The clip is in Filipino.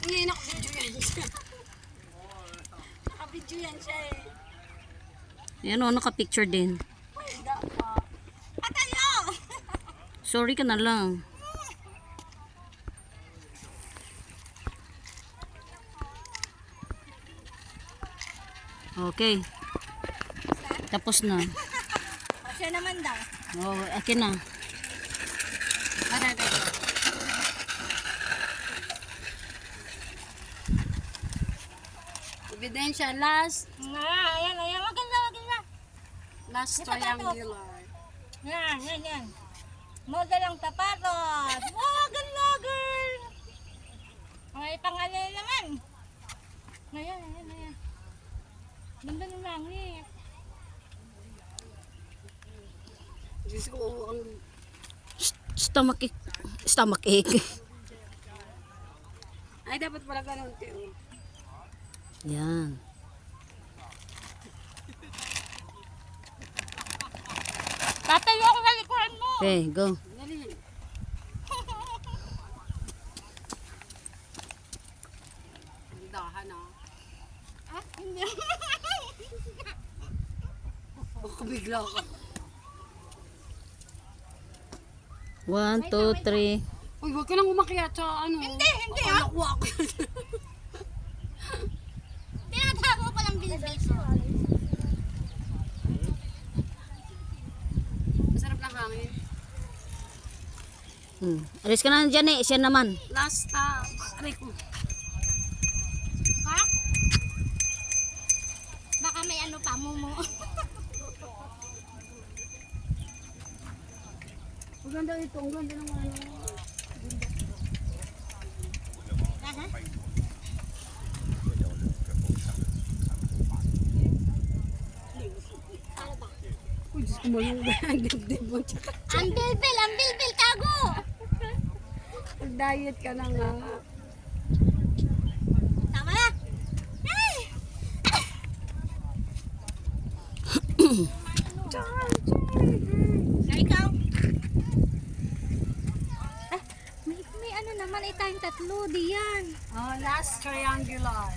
Hindi, naka-video yan siya. Naka-video yan siya eh. Ayan o, naka-picture din. Patayo! Sorry ka na lang. Okay. Tapos na. Siya naman daw. Oh, akin na. Patay. Ebidensya, last. Ayan. Maganda. Last triangular. Yan. Model ang tapatos. Wow, ganda, girl. May pangalan naman. Ayan. Ganda ng langit. Diyos ko, ang... Stomach ache. Ay, dapat pala ganun, Teo. Yan. Tatayo ako sa likuran mo. Okay, go. Dali. Dahan ah. Hindi. Baka bigla ka. 1, 2, 3. Uy, huwag ka nang umakyat sa ano. Hindi ah. Nakuha ko. Tinatago ko lang bilbil ko. Masarap lang hangin. Alis ka na dyan eh. Siya naman. Last, aray ko. Ha? Baka may ano pa, mumu. Ang ganda ito, ang ganda ng ano. Aha. Uy, Diyos ko malong ba ang dibdib mo. Ang bilbil, tago! Mag-diet ka na nga. Tama na! Ay! Na ikaw? May ano naman, tayong tatlo, diyan. Oh, last triangular.